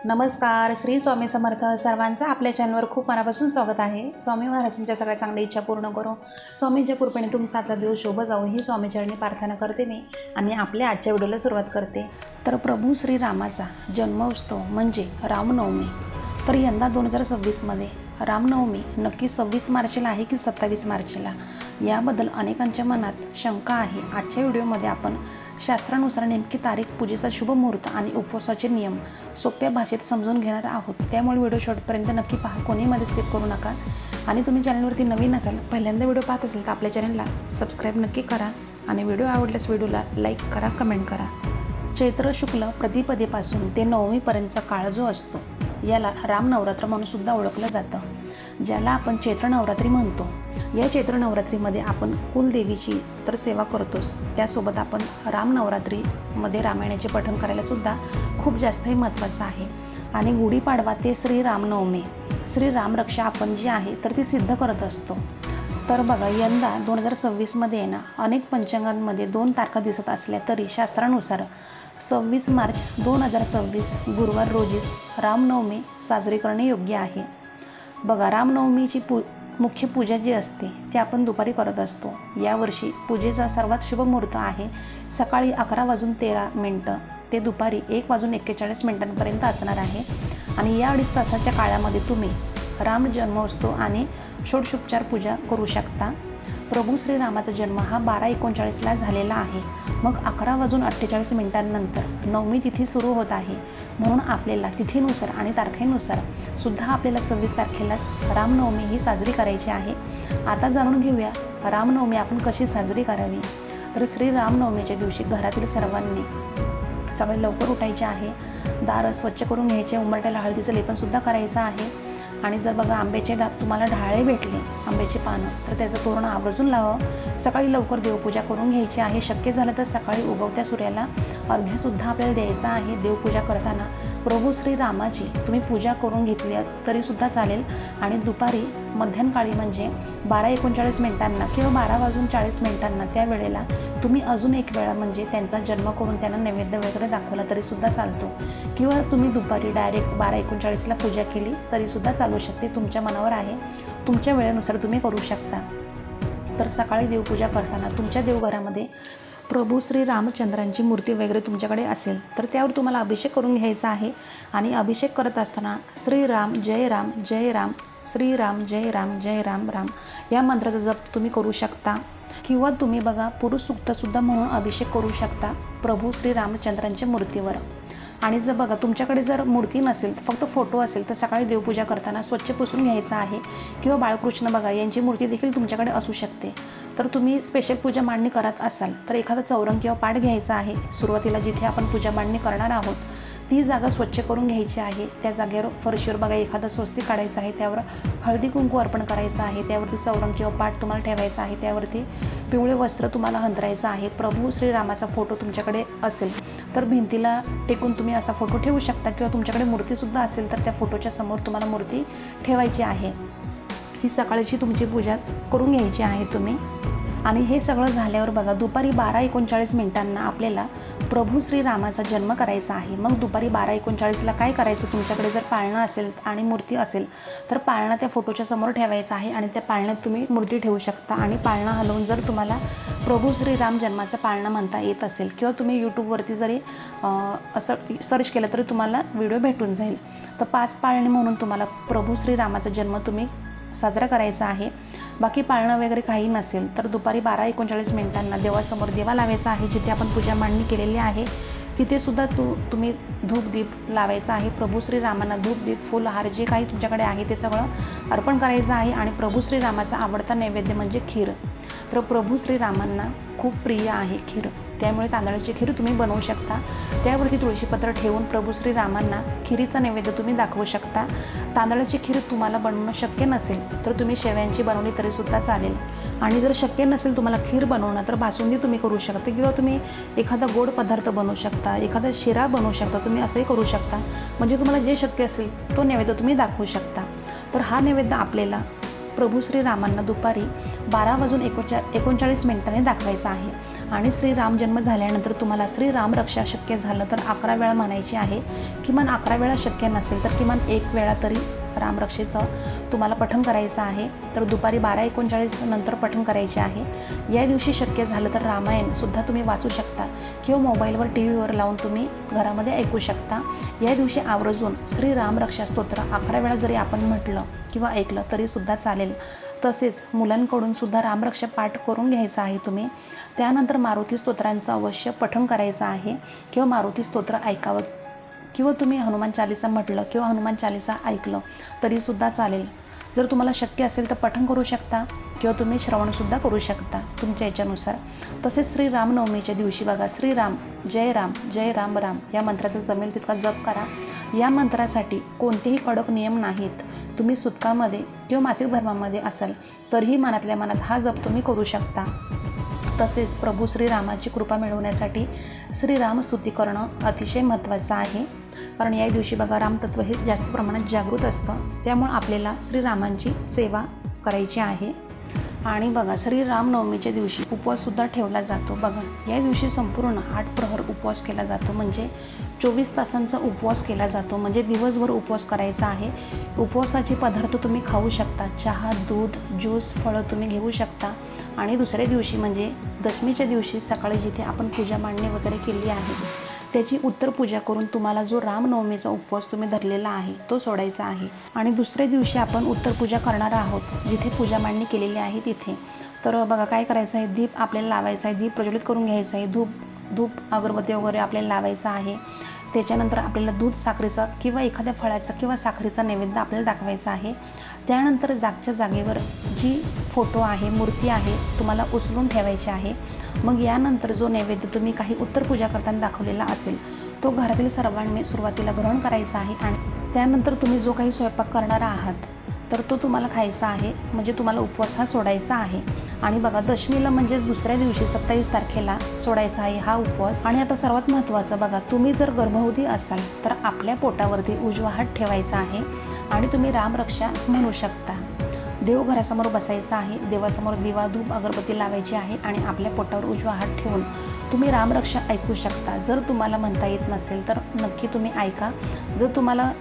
नमस्कार. श्री स्वामी समर्थ. सर्वांचं आपल्या चॅनलवर खूप मनापासून स्वागत आहे. स्वामी महाराज तुमच्या सगळ्या चांगल्या इच्छा पूर्ण करो. स्वामींच्या कृपेने तुमचा आजचा दिवस शुभ जावो ही स्वामीचरणी प्रार्थना करते मी आणि आपल्या आजच्या व्हिडिओला सुरुवात करते. तर प्रभू श्रीरामाचा जन्मोत्सव म्हणजे रामनवमी. तर यंदा 2026मध्ये रामनवमी नक्की 26 मार्चला आहे की 27 मार्चला, याबद्दल अनेकांच्या मनात शंका आहे. आजच्या व्हिडिओमध्ये आपण शास्त्रानुसार नेमकी तारीख, पूजेचा शुभ मुहूर्त आणि उपवासाचे नियम सोप्या भाषेत समजून घेणार आहोत. त्यामुळे व्हिडिओ शेवटपर्यंत नक्की पहा, कोणीमध्ये स्किप करू नका. आणि तुम्ही चॅनलवरती नवीन असाल, पहिल्यांदा व्हिडिओ पाहत असेल तर आपल्या चॅनलला सबस्क्राईब नक्की करा आणि व्हिडिओ आवडल्यास व्हिडिओला लाईक करा, कमेंट करा. चैत्र शुक्ल प्रतिपदेपासून ते नवमीपर्यंतचा काळ जो असतो याला रामनवरात्र म्हणून सुद्धा ओळखलं जातं, ज्याला आपण चैत्र नवरात्री म्हणतो. या चैत्र नवरात्रीमध्ये आपण कुलदेवीची तर सेवा करतोच, त्यासोबत आपण रामनवरात्रीमध्ये रामायणाचे पठण करायला सुद्धा खूप जास्तही महत्त्वाचं आहे. आणि गुढीपाडवा ते श्रीरामनवमी, श्रीरामरक्षा आपण जी आहे तर ती सिद्ध करत असतो. तर बघा, यंदा 2026मध्ये ना अनेक पंचांगांमध्ये 2 तारखा दिसत असल्या तरी शास्त्रानुसार 26 मार्च 2026 गुरुवार रोजीच रामनवमी साजरी करणे योग्य आहे. बघा, रामनवमीची मुख्य पूजा जी असते ती आपण दुपारी करत असतो. यावर्षी पूजेचा सर्वात शुभ मुहूर्त आहे सकाळी 11:13 ते दुपारी 1:41 असणार आहे. आणि या 2.5 तासाच्या काळामध्ये तुम्ही राम जन्मोत्सव आणि षोडशोपचार पूजा करू शकता. प्रभू श्रीरामाचा जन्म हा 12:39ला झालेला आहे. मग 11:48 नंतर नवमी तिथी सुरू होत आहे, म्हणून आपल्याला तिथीनुसार आणि तारखेनुसार सुद्धा आपल्याला 26 तारखेलाच रामनवमी ही साजरी करायची आहे. आता जाणून घेऊया रामनवमी आपण कशी साजरी करावी. तर श्रीरामनवमीच्या दिवशी घरातील सर्वांनी सगळे लवकर उठायचे आहे, दारं स्वच्छ करून घ्यायचे, उंबरठ्याला हळदीचं लेपनसुद्धा करायचं आहे. आणि जर बघा आंब्याचे तुम्हाला ढाळे भेटले, आंब्याची पानं, तर त्याचं तोरण आवर्जून लावावं. सकाळी लवकर देवपूजा करून घ्यायची आहे. शक्य झालं तर सकाळी उगवत्या सूर्याला अर्घ्यसुद्धा आपल्याला द्यायचा आहे. देवपूजा करताना प्रभू श्रीरामाची तुम्ही पूजा करून घेतली तरीसुद्धा चालेल. आणि दुपारी मध्यान्हकाळी म्हणजे 12:39 किंवा 12:40 त्या वेळेला तुम्ही अजून एक वेळा म्हणजे त्यांचा जन्म करून त्यांना नैवेद्य वगैरे दाखवला तरीसुद्धा चालतो. किंवा तुम्ही दुपारी डायरेक्ट 12:39ला पूजा केली तरीसुद्धा चालू शकते. तुमच्या मनावर आहे, तुमच्या वेळेनुसार तुम्ही करू शकता. तर सकाळी देवपूजा करताना तुमच्या देवघरामध्ये प्रभू श्री रामचंद्रांची मूर्ती वगैरे तुमच्याकडे असेल तर त्यावर तुम्हाला अभिषेक करून घ्यायचा आहे. आणि अभिषेक करत असताना श्रीराम जय राम जय राम, श्रीराम जय राम जय राम राम या मंत्राचा जप तुम्ही करू शकता. किंवा तुम्ही बघा पुरुष सूक्तसुद्धा म्हणून अभिषेक करू शकता प्रभू श्री रामचंद्रांच्या मूर्तीवर. आणि जर बघा तुमच्याकडे जर मूर्ती नसेल, फक्त फोटो असेल, तर सकाळी देवपूजा करताना स्वच्छ पुसून घ्यायचं आहे. किंवा बाळकृष्ण बघा यांची मूर्ती देखील तुमच्याकडे असू शकते. तर तुम्ही स्पेशल पूजा मांडणी करत असाल तर एखादा चौरंग किंवा पाट घ्यायचा आहे. सुरुवातीला जिथे आपण पूजा मांडणी करणार आहोत ती जागा स्वच्छ करून घ्यायची आहे. त्या जागेवर फरशीवर बघा एखादा स्वस्तिक काढायचं आहे, त्यावर हळदी कुंकू अर्पण करायचं आहे. त्यावरती चौरंग किंवा पाट तुम्हाला ठेवायचा आहे. त्यावरती पिवळे वस्त्र तुम्हाला अंतरायचं आहे. प्रभू श्रीरामाचा फोटो तुमच्याकडे असेल तर भिंतीला टेकून तुम्ही असा फोटो ठेवू शकता. किंवा तुमच्याकडे मूर्तीसुद्धा असेल तर त्या फोटोच्या समोर तुम्हाला मूर्ती ठेवायची आहे. ही सकाळची तुमची पूजा करून घ्यायची आहे तुम्ही. आणि हे सगळं झाल्यावर बघा दुपारी 12:39 आपल्याला प्रभू श्रीरामाचा जन्म करायचा आहे. मग दुपारी 12:39ला काय करायचं, तुमच्याकडे जर पाळणं असेल आणि मूर्ती असेल तर पाळणा त्या फोटोच्या समोर ठेवायचा आहे. आणि त्या पाळण्यात तुम्ही मूर्ती ठेवू शकता. आणि पाळणा हलवून जर तुम्हाला प्रभू श्रीराम जन्माचा पाळणा म्हणता येत असेल किंवा तुम्ही यूट्यूबवरती जरी असं सर्च केलं तरी तुम्हाला व्हिडिओ भेटून जाईल. तर 5 पाळणे म्हणून तुम्हाला प्रभू श्रीरामाचा जन्म तुम्ही साजरा करायचा आहे. बाकी पाळणं वगैरे काही नसेल तर दुपारी 12:39 देवासमोर दिवा लावायचा आहे. जिथे आपण पूजा मांडणी केलेली आहे तिथेसुद्धा तुम्ही धूप दीप लावायचा आहे. प्रभू श्रीरामांना धूप दीप फुल हार जे काही तुमच्याकडे आहे ते सगळं अर्पण करायचं आहे. आणि प्रभू श्रीरामाचा आवडता नैवेद्य म्हणजे खीर. तर प्रभू श्रीरामांना खूप प्रिय आहे खीर, त्यामुळे तांदळाची खीर तुम्ही बनवू शकता. त्यावरती तुळशीपत्र ठेवून प्रभू श्रीरामांना खिरीचा नैवेद्य तुम्ही दाखवू शकता. तांदळाची खीर तुम्हाला बनवणं शक्य नसेल तर तुम्ही शेवयांची बनवली तरीसुद्धा चालेल. आणि जर शक्य नसेल तुम्हाला खीर बनवणं तर बासुंदी तुम्ही करू शकता. किंवा तुम्ही एखादा गोड पदार्थ बनवू शकता, एखादा शिरा बनवू शकता, तुम्ही असंही करू शकता. म्हणजे तुम्हाला जे शक्य असेल तो नैवेद्य तुम्ही दाखवू शकता. तर हा नैवेद्य आपल्याला प्रभू श्रीरामांना दुपारी 12:39 दाखवायचा आहे. आणि श्रीराम जन्म झाल्यानंतर तुम्हाला श्रीराम रक्षा शक्य झालं तर 11 वेळा म्हणायची आहे. किमान 11 वेळा शक्य नसेल तर किमान 1 वेळा तरी रामरक्षेचं तुम्हाला पठण करायचं आहे. तर दुपारी 12:39 नंतर पठण करायचे आहे. या दिवशी शक्य झालं तर रामायणसुद्धा तुम्ही वाचू शकता किंवा मोबाईलवर TV वर लावून तुम्ही घरामध्ये ऐकू शकता. या दिवशी आवर्जून श्रीराम रक्षा स्तोत्र 11 वेळा जरी आपण म्हटलं किंवा ऐकलं तरीसुद्धा चालेल. तसेच मुलांकडून सुद्धा रामरक्षा पाठ करून घ्यायचं आहे तुम्ही. त्यानंतर मारुती स्तोत्रांचं अवश्य पठण करायचं आहे किंवा मारुती स्तोत्र ऐकावं किंवा तुम्ही हनुमान चालीसा म्हटलं किंवा हनुमान चालीसा ऐकलं तरीसुद्धा चालेल. जर तुम्हाला शक्य असेल तर पठण करू शकता किंवा तुम्ही श्रवणसुद्धा करू शकता तुमच्या याच्यानुसार. तसेच श्रीरामनवमीच्या दिवशी बघा, श्रीराम जय राम राम या मंत्राचा जमेल तितका जप करा. या मंत्रासाठी कोणतेही कडक नियम नाहीत. तुम्ही सुतकामध्ये किंवा मासिक धर्मामध्ये असाल तरीही मनातल्या मनात हा जप तुम्ही करू शकता. तसेच प्रभू श्रीरामाची कृपा मिळवण्यासाठी श्रीराम स्तुती करणं अतिशय महत्त्वाचं आहे. कारण या दिवशी बघा रामतत्व हे जास्त प्रमाणात जागृत असतं. त्यामुळे आपल्याला श्रीरामांची सेवा करायची आहे. आणि बघा श्रीरामनवमीच्या दिवशी उपवाससुद्धा ठेवला जातो. बघा या दिवशी संपूर्ण 8 प्रहर उपवास केला जातो. म्हणजे 24 तासांचा उपवास केला जातो. म्हणजे दिवसभर उपवास करायचा आहे. उपवासाचे पदार्थ तुम्ही खाऊ शकता. चहा, दूध, ज्यूस, फळं तुम्ही घेऊ शकता. आणि दुसऱ्या दिवशी म्हणजे दशमीच्या दिवशी सकाळी जिथे आपण पूजा मांडणी वगैरे केली आहे त्याची उत्तर पूजा करून तुम्हाला जो रामनवमीचा उपवास तुम्ही धरलेला आहे तो सोडायचा आहे. आणि दुसऱ्या दिवशी आपण उत्तर पूजा करणार आहोत जिथे पूजा मांडणी केलेली आहे तिथे. तर बघा काय करायचं आहे, दीप आपल्याला लावायचा आहे, दीप प्रज्वलित करून घ्यायचा आहे. धूप अगरबत्ती वगैरे आपल्याला लावायचा आहे. त्याच्यानंतर आपल्याला दूध साखरेचा किंवा एखाद्या फळाचा किंवा साखरेचा नैवेद्य आपल्याला दाखवायचा आहे. त्यानंतर जागच्या जागेवर जी फोटो आहे, मूर्ती आहे तुम्हाला उचलून ठेवायची आहे. मग यानंतर जो नैवेद्य तुम्ही काही उत्तर पूजा करताना दाखवलेला असेल तो घरातील सर्वांनी सुरुवातीला ग्रहण करायचा आहे. आणि त्यानंतर तुम्ही जो काही स्वयंपाक करणार आहात तर तो तुम्हाला खायचा आहे. म्हणजे तुम्हाला उपवास हा सोडायचा आहे. आणि बघा दशमीला म्हणजेच दुसऱ्या दिवशी 27 तारखेला सोडायचा आहे हा उपवास. आणि आता सर्वात महत्त्वाचं बघा, तुम्ही जर गर्भवती असाल तर आपल्या पोटावरती उजवा हात ठेवायचा आहे आणि तुम्ही रामरक्षा म्हणू शकता. देवघरासमोर बसायचं आहे. देवासमोर दिवा, धूप, अगरबत्ती लावायची आहे आणि आपल्या पोटावर उजवा हात ठेवून तुम्ही रामरक्षा ऐकू शकता. जर तुम्हाला म्हणता येत नसेल तर नक्की तुम्ही ऐका. जर तुम्हाला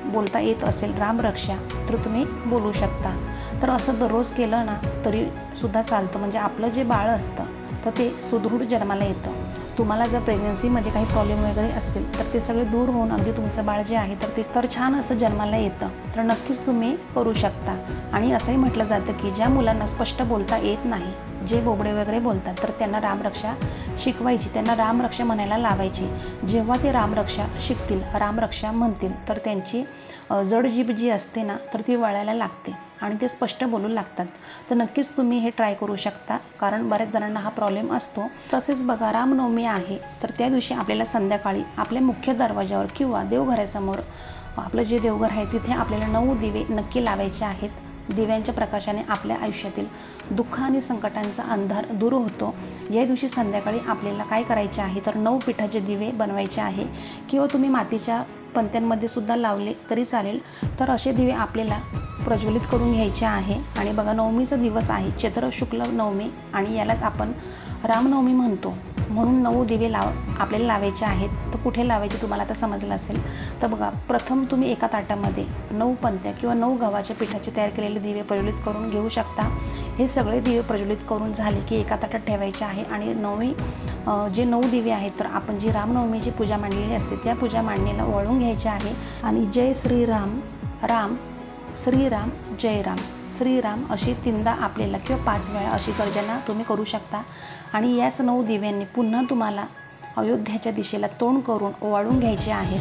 बोलता येत असेल रामरक्षा तर तुम्ही बोलू शकता. तर असं दररोज केलं ना तरी सुद्धा चालतं. म्हणजे आपलं जे बाळ असतं तर ते सुदृढ जन्माला येतं. तुम्हाला जर प्रेग्नन्सीमध्ये काही प्रॉब्लेम वगैरे असतील तर ते सगळे दूर होऊन अगदी तुमचं बाळ जे आहे तर छान असं जन्माला येतं. तर नक्कीच तुम्ही करू शकता. आणि असंही म्हटलं जातं की ज्या मुलांना स्पष्ट बोलता येत नाही, जे बोबडे वगैरे बोलतात, तर त्यांना रामरक्षा शिकवायची, त्यांना रामरक्षा म्हणायला लावायची. जेव्हा ते रामरक्षा शिकतील, रामरक्षा म्हणतील तर त्यांची जड जीभ जी असते ना तर ती वळायला लागते आणि ते स्पष्ट बोलू लागतात. तर नक्कीच तुम्ही हे ट्राय करू शकता. कारण बऱ्याच जणांना हा प्रॉब्लेम असतो. तसेच बघा रामनवमी आहे तर त्या दिवशी आपल्याला संध्याकाळी आपल्या मुख्य दरवाजावर किंवा देवघरासमोर आपलं जे देवघर आहे तिथे आपल्याला 9 दिवे नक्की लावायचे आहेत. दिव्यांच्या प्रकाशाने आपल्या आयुष्यातील दुःख आणि संकटांचा अंधार दूर होतो. या दिवशी संध्याकाळी आपल्याला काय करायचे आहे तर 9 पिठाचे दिवे बनवायचे आहे किंवा तुम्ही मातीच्या पंत्यांमध्ये सुद्धा लावले तरी चालेल. तर असे दिवे आपल्याला प्रज्वलित करून घ्यायचे आहे. आणि बघा नवमीचा दिवस आहे, चैत्र शुक्ल नवमी, आणि यालाच आपण रामनवमी म्हणतो. म्हणून 9 दिवे आपल्याला लावायचे आहेत. तर कुठे लावायचे तुम्हाला आता समजलं असेल. तर बघा प्रथम तुम्ही एका ताटामध्ये 9 पंत्या किंवा 9 गव्हाच्या पिठाचे तयार केलेले दिवे प्रज्वलित करून घेऊ शकता. हे सगळे दिवे प्रज्वलित करून झाले की एका ताटात ठेवायचे आहे. आणि जे 9 दिवे आहेत तर आपण जी रामनवमीची पूजा मांडलेली असते त्या पूजा मांडणीला ओवाळून घ्यायचे आहे. आणि जय श्रीराम, राम श्रीराम, जय राम, श्रीराम अशी 3दा आपल्याला किंवा 5 वेळा अशी गर्जना तुम्ही करू शकता. आणि याच 9 दिव्यांनी पुन्हा तुम्हाला अयोध्याच्या दिशेला तोंड करून ओवाळून घ्यायचे आहेत.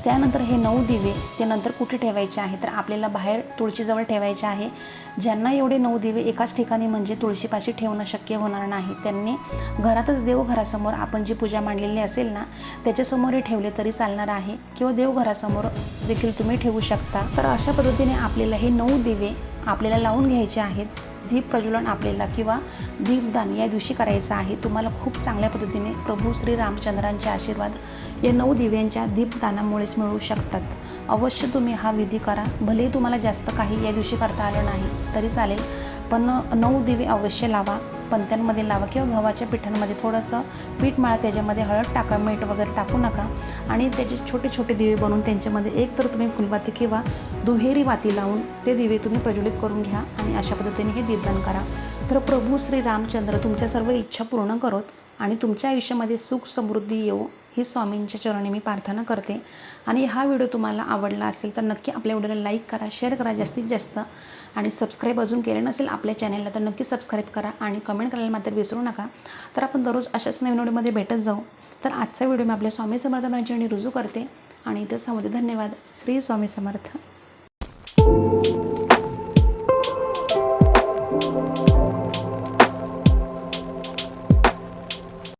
त्यानंतर हे 9 दिवे ते नंतर कुठे ठेवायचे आहे तर आपल्याला बाहेर तुळशीजवळ ठेवायचे आहे. ज्यांना एवढे 9 दिवे एकाच ठिकाणी म्हणजे तुळशीपाशी ठेवणं शक्य होणार नाही त्यांनी घरातच देवघरासमोर आपण जी पूजा मांडलेली असेल ना त्याच्यासमोरही ठेवले तरी चालणार आहे किंवा देवघरासमोर देखील तुम्ही ठेवू शकता. तर अशा पद्धतीने आपल्याला हे 9 दिवे आपल्याला लावून घ्यायचे आहेत. दीप प्रज्वलन आपल्याला किंवा दीपदान या दिवशी करायचं आहे. तुम्हाला खूप चांगल्या पद्धतीने प्रभू श्री रामचंद्रांचे आशीर्वाद या 9 दिव्यांच्या दीपदानामुळेच मिळू शकतात. अवश्य तुम्ही हा विधी करा. भलेही तुम्हाला जास्त काही या दिवशी करता आलं नाही तरी चालेल, पण 9 दिवे अवश्य लावा. पंत्यांमध्ये लावा किंवा गव्हाच्या पिठांमध्ये थोडंसं पीठ माळा, त्याच्यामध्ये हळद टाका, मीठ वगैरे टाकू नका आणि त्याचे छोटे छोटे दिवे बनवून त्यांच्यामध्ये एक तर तुम्ही फुलवाती किंवा दुहेरी वाती लावून ते दिवे तुम्ही प्रज्वलित करून घ्या आणि अशा पद्धतीने हे दीपदान करा. तर प्रभू श्री रामचंद्र तुमच्या सर्व इच्छा पूर्ण करोत आणि तुमच्या आयुष्यामध्ये सुख समृद्धी येवो ही स्वामींच्या चरणी मी प्रार्थना करते. आणि हा व्हिडिओ तुम्हाला आवडला असेल तर नक्की आपल्या व्हिडिओला लाईक करा, शेअर करा जास्तीत जास्त आणि सबस्क्राईब अजून केले नसेल आपल्या चॅनलला तर नक्की सबस्क्राईब करा आणि कमेंट करायला मात्र विसरू नका. तर आपण दररोज अशाच नवीन व्हिडिओमध्ये भेटत जाऊ. तर आजचा व्हिडिओ मी आपल्या स्वामी समर्थ महाराजांची रुजू करते आणि इथं धन्यवाद. श्री स्वामी समर्थ.